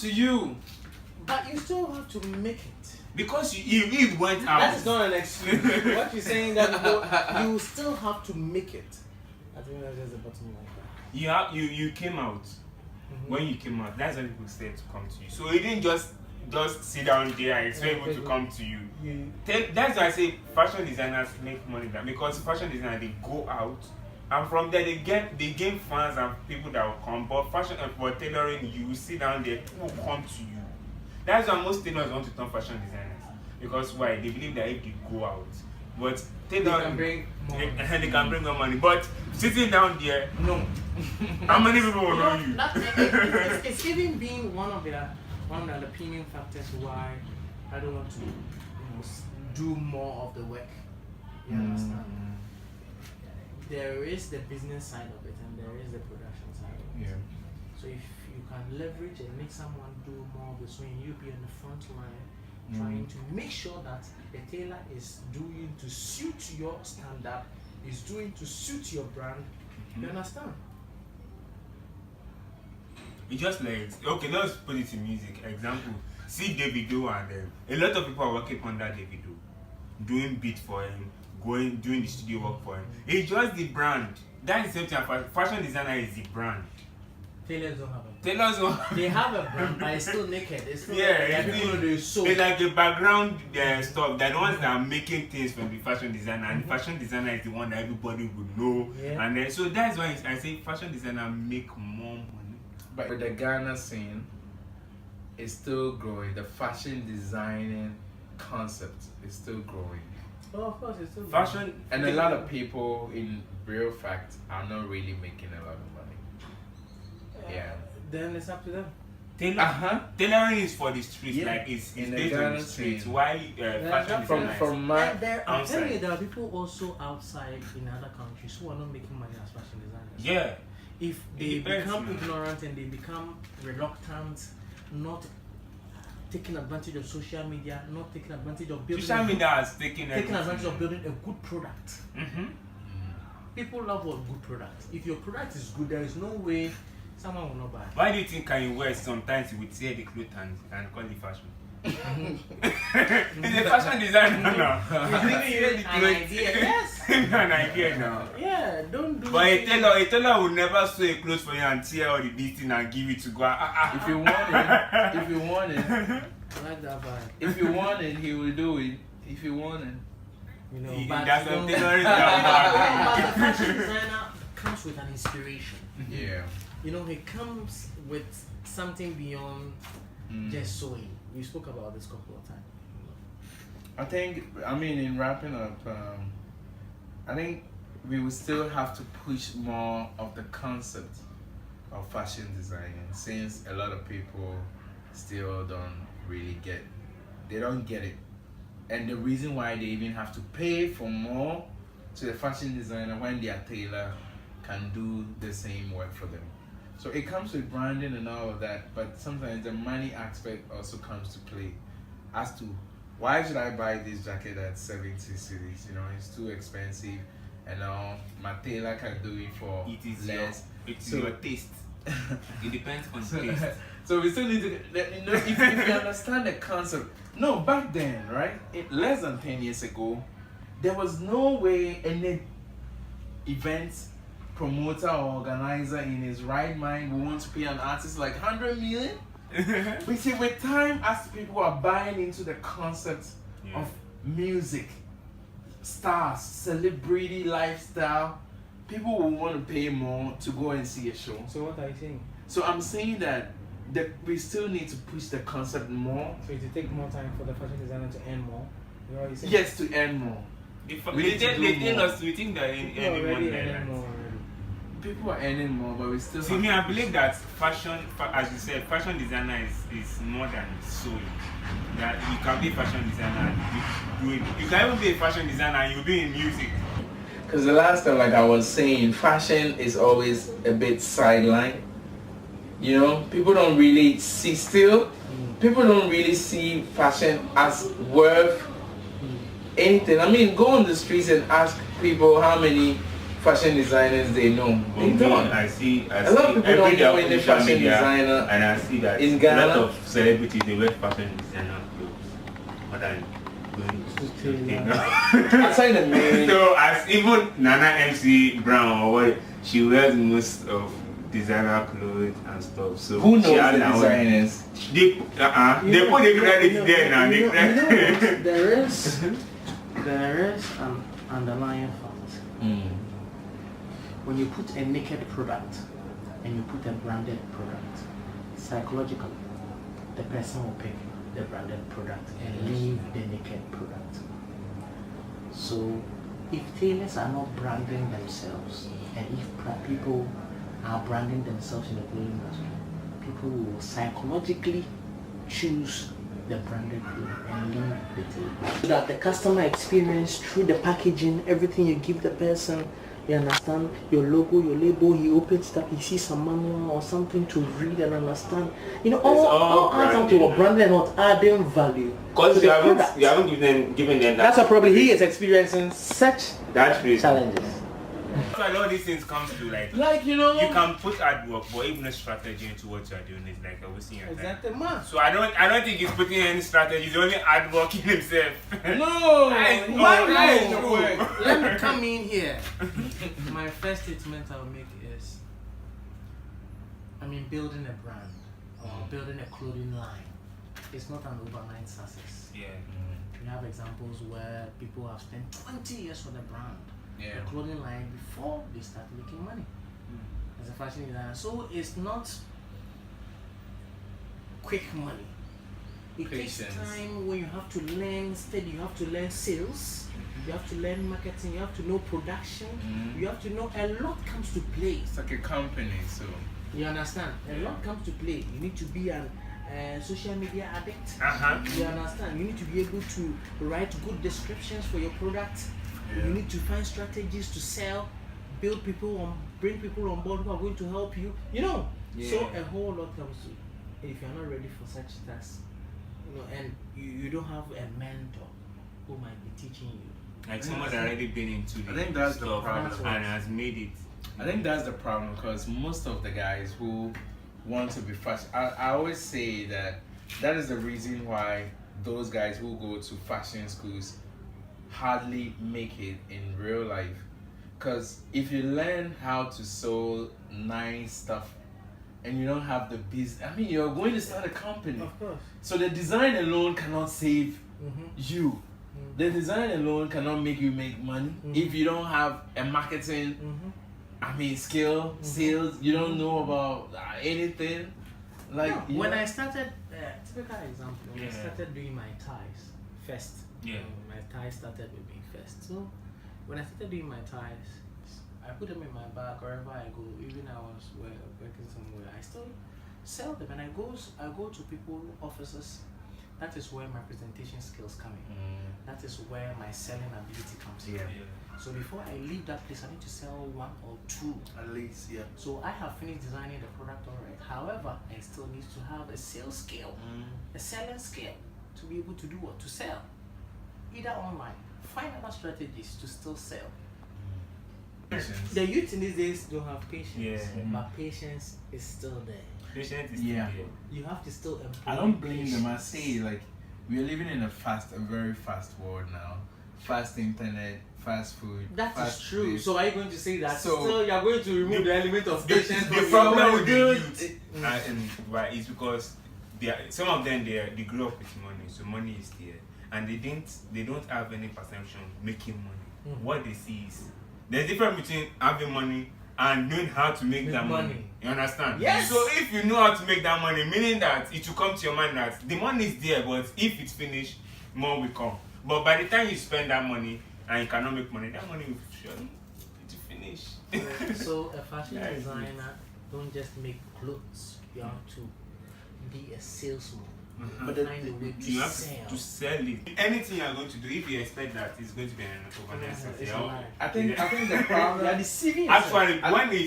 to you. But you still have to make it. Because you went out. That is not an excuse. What you're saying that you still have to make it. I think that's just the bottom line. You came out. When you came out, that's when people said to come to you. So you didn't just sit down there and expect people to come to you. That's why I say fashion designers make money because fashion designers, they go out and from there they gain fans and people that will come. But fashion for tailoring, you sit down there, people will come to you. That's why most tailors want to turn fashion designers. Because why? They believe that if they go out, but tailoring, they can bring more money. But sitting down there, no. How many people will know you? It's even being one of the appealing factors why I don't want to do more of the work. You understand? There is the business side of it and there is the production side of it. Yeah. So if you can leverage and make someone do more of the sewing, you'll be on the front line trying to make sure that the tailor is doing to suit your standard, is doing to suit your brand. You understand? It's just like, okay, let's put it in music. Example, see Davido and a lot of people are working under Davido, doing beat for him, doing the studio work for him. It's just the brand. That is the same thing. Fashion designer is the brand. Tailors don't have a brand. Tailors don't. They have a brand, but it's still naked. It's still it's like the background stuff. They're the ones that are making things from the fashion designer, and the fashion designer is the one that everybody would know. Yeah. And then, so that's why I say fashion designer make more money. But with the Ghana scene, it's still growing. The fashion designing concept is still growing. Oh, of course, it's still fashion growing. And a lot of people, in real fact, are not really making a lot of money. Yeah. Then it's up to them. Tailoring is for the streets, yeah. Like it's in based on the streets. Why fashion from my I'm telling you, there are people also outside in other countries who are not making money as fashion designers. Yeah. If they become ignorant and they become reluctant, not taking advantage of social media, not taking advantage of building social media has taken advantage of building a good product. People love a good product. If your product is good, there is no way someone will not buy. Why do you think Kanye West sometimes he would tear the clothes and call it fashion? He's a fashion designer now. He's giving you an idea. Yes. An idea now. Yeah, don't do. But a tailor will never sew a clothes for you and tear all the distance and give it to go. If you want it, I like that vibe. If you want it, he will do it. If you want it, you know. But that's some tailoring. But the fashion designer comes with an inspiration. Yeah. You know, he comes with something beyond just sewing. We spoke about this a couple of times. I mean, in wrapping up, I think we will still have to push more of the concept of fashion designing, since a lot of people still don't get it. And the reason why they even have to pay for more to the fashion designer when their tailor can do the same work for them. So it comes with branding and all of that, but sometimes the money aspect also comes to play as to why should I buy this jacket at 70 cedis? You know, it's too expensive, and my tailor can do it for less. It's your taste. It depends on taste. So we still need to, if you understand the concept. No, back then, right? Less than 10 years ago, there was no way any events promoter or organizer in his right mind will want to pay an artist like 100 million. We see with time, as people are buying into the concept of music, stars, celebrity lifestyle, people will want to pay more to go and see a show. So what are you saying? So I'm saying that we still need to push the concept more. So it will take more time for the fashion designer to earn more. You know what you're saying? Yes, to earn more. We think that in more. People are earning more, but we still. See, I believe that fashion, as you said, fashion designer is more than sewing. That you can be a fashion designer, you can even be a fashion designer and you'll be in music. Because the last time, like I was saying, fashion is always a bit sidelined. You know, people don't really see people don't really see fashion as worth anything. I mean, go on the streets and ask people how many fashion designers they know. They don't. I see A lot of people every don't day know on any social fashion media, designer and I see that in a Ghana. lot of celebrities they wear fashion designer clothes more than going to Tailor. Outside the main. So as even Nana MC Brown or what, she wears most of designer clothes and stuff. So Who knows she has the her own- designers? They put the credit there now. The credit. There is an underlying fact. When you put a naked product and you put a branded product, psychologically, the person will pick the branded product and leave the naked product. So, if tailors are not branding themselves, and if people are branding themselves in the clothing industry, people will psychologically choose the branded clothing and leave the tailor. So that the customer experience through the packaging, everything you give the person, you understand your logo, your label, he opens it up, he sees some manual or something to read and understand. You know, all adds up to a brand and not adding value. Because you haven't given them that. That's why probably he is experiencing such That's reason. challenges. So a lot of these things comes to like you know, you can put hard work, but even a strategy into what you are doing is like wasting your time. Exactly, man. So I don't think he's putting any strategy. He's only hard working himself. no, Let me come in here. My first statement I'll make is, building a brand or building a clothing line is not an overnight success. Yeah. We have examples where people have spent 20 years for the brand, the clothing line, before they start making money as a fashion designer. So it's not quick money. It takes time when you have to learn. Instead, you have to learn sales, you have to learn marketing, you have to know production, you have to know a lot comes to play. It's like a company, so you understand? A lot comes to play. You need to be an social media addict. You understand? You need to be able to write good descriptions for your product. You need to find strategies to sell, build people on, bring people on board who are going to help you. You know, so a whole lot comes to. If you're not ready for such tasks, and you don't have a mentor who might be teaching you, like someone that already been into I think that's the stuff problem. and has made it. I think that's the problem, because most of the guys who want to be fashion, I always say that is the reason why those guys who go to fashion schools hardly make it in real life. Because if you learn how to sew nice stuff and you don't have the business, you're going to start a company. of course. So the design alone cannot save you. The design alone cannot make you make money if you don't have a marketing skill, sales. You don't know about anything. Like when I started, typical example, when I started doing my ties first. My ties started with me first. So when I started doing my ties, I put them in my bag wherever I go. Even I was working somewhere, I still sell them, and I go to people, offices. That is where my presentation skills come in. That is where my selling ability comes in. So before I leave that place, I need to sell one or two at least. So I have finished designing the product already. However, I still need to have a sales skill, a selling skill, to be able to do what? To sell. Either online, find other strategies to still sell. Patience. The youth in these days don't have patience, but patience is still there. Patience is still there. You have to still employ. I don't blame them. I say, like, we're living in a very fast world now. Fast internet, fast food. That fast is true. this. So are you going to say that? So So you are going to remove the element of patience? The problem with the youth is because some of them they grew up with money, so money is there, and they don't have any perception making money. What they see is there's a difference between having money and knowing how to make that money. You understand? Yes. So if you know how to make that money, meaning that it will come to your mind that the money is there, but if it's finished, more will come. But by the time you spend that money and you cannot make money, that money will surely finish. So a fashion designer don't just make clothes. You have to be a salesman. But find a way to you have sell. to sell it. Anything you are going to do, if you expect that it's going to be an overnight It's success. a lie. I think the You problem. are deceiving yourself. Actually,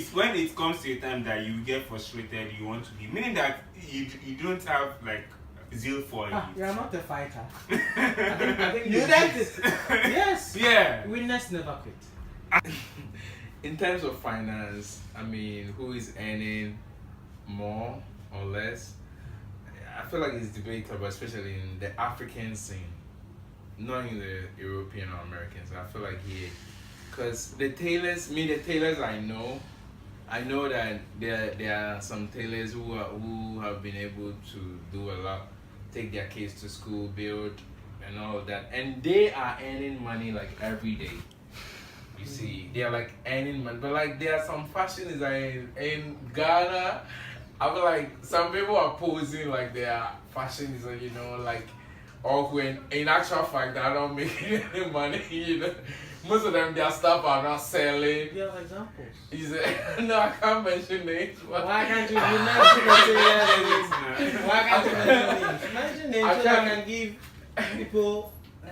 when it comes to a time that you get frustrated, you want to give, meaning that you don't have like zeal for it. You are not a fighter. I think You dentist. Yes. Yeah. Winners never quit. in terms of finance, I mean, who is earning more or less? I feel like it's debatable, especially in the African scene, not in the European or Americans. I feel like here, because the tailors I know that there are some tailors who have been able to do a lot, take their kids to school, build, and all of that, and they are earning money like every day. You see, they are like earning money, but like there are some fashion designers in Ghana. I feel like some people are posing like they are fashion designers, like, or when in actual fact they are not making any money. Most of them, their stuff are not selling. You have examples? No, I can't mention names. Why can't you mention names? Why can't you mention names? Mention names so I can give people.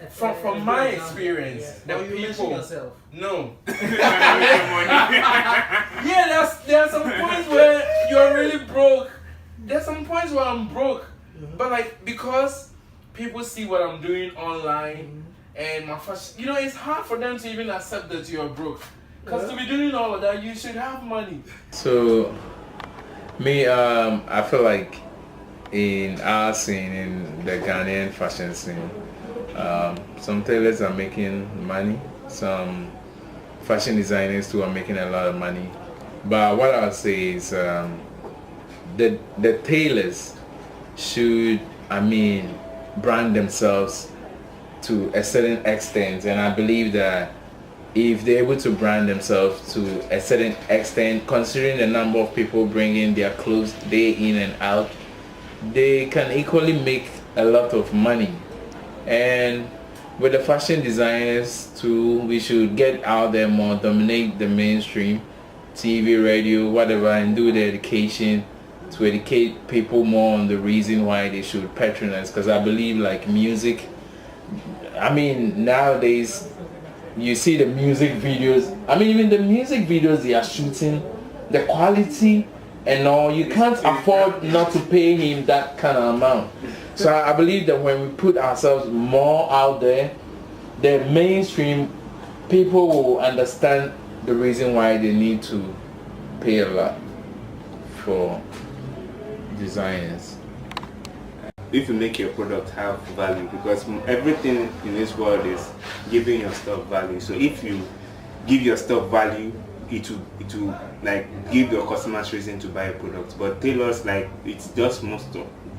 From my experience, yeah. the Or you people. mention yourself? No. Yeah, there are some points where you're really broke. There's some points where I'm broke, but like because people see what I'm doing online and my fashion, it's hard for them to even accept that you're broke. Because to be doing all of that, you should have money. So, me, I feel like in our scene, in the Ghanaian fashion scene, some tailors are making money. Some fashion designers too are making a lot of money. But what I'll say is the tailors should, brand themselves to a certain extent, and I believe that if they're able to brand themselves to a certain extent, considering the number of people bringing their clothes day in and out, they can equally make a lot of money. And with the fashion designers too, we should get out there more, dominate the mainstream, TV, radio, whatever, and do the education to educate people more on the reason why they should patronize. Because I believe like music, nowadays you see the music videos, even the music videos they are shooting, the quality and all, you can't afford not to pay him that kind of amount. So I believe that when we put ourselves more out there, the mainstream people will understand the reason why they need to pay a lot for designers. If you make your product have value, because everything in this world is giving your stuff value. So if you give your stuff value, it will like give your customers reason to buy a product. But tailors, like, it's just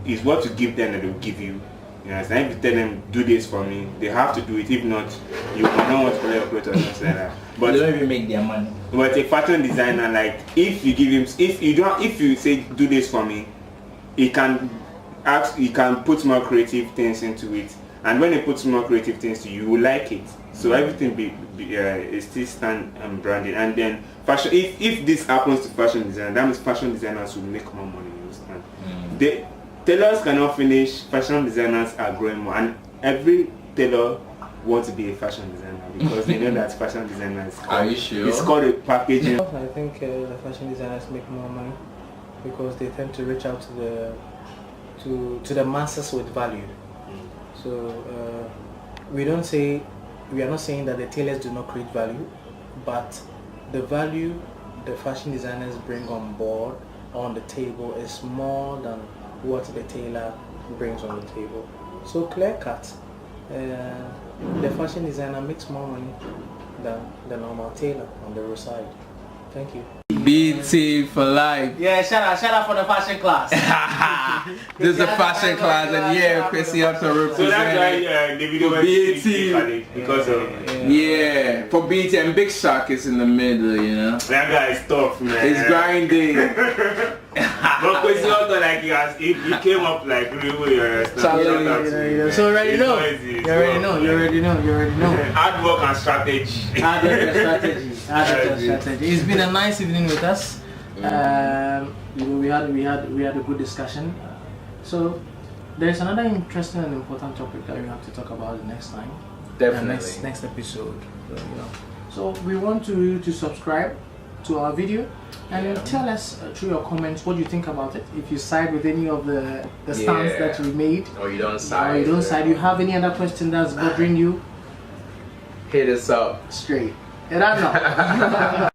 it's what you give them that they'll give you. And if you tell them do this for me, they have to do it. If not, you will not want to buy your product or something like that. But they don't even make their money. But a fashion designer, like, if you give him, if you say do this for me, he can put more creative things into it, and when he puts more creative things to you, you will like it. So everything is still stand and branding. And then fashion, if this happens to fashion design, that means fashion designers will make more money. You understand? Tailors cannot finish, fashion designers are growing more, and every tailor wants to be a fashion designer because they know that fashion designers are you sure? It's called a packaging. I think the fashion designers make more money because they tend to reach out to the masses with value. So we are not saying that the tailors do not create value, but the value the fashion designers bring on board on the table is more than what the tailor brings on the table. So clear cut, the fashion designer makes more money than the normal tailor on the roadside. Thank you. BT for life. Yeah, shout out for the fashion class. This is a fashion class, and yeah, Chrissy have to represent. So that's why the video was BT because of yeah, for BT, and Big Shark is in the middle, That guy is tough, man. He's grinding. But Chrissy also, like, he came up like really So you already know. You already know. Hard work and strategy. Hard work and strategy. It's been a nice evening with us. We had a good discussion. So there's another interesting and important topic that we have to talk about the next time. Definitely. Next episode. So we want you to subscribe to our video and tell us through your comments what you think about it. If you side with any of the stance that we made, or you don't side. You have any other question that's bothering you, hit us up straight. And I know.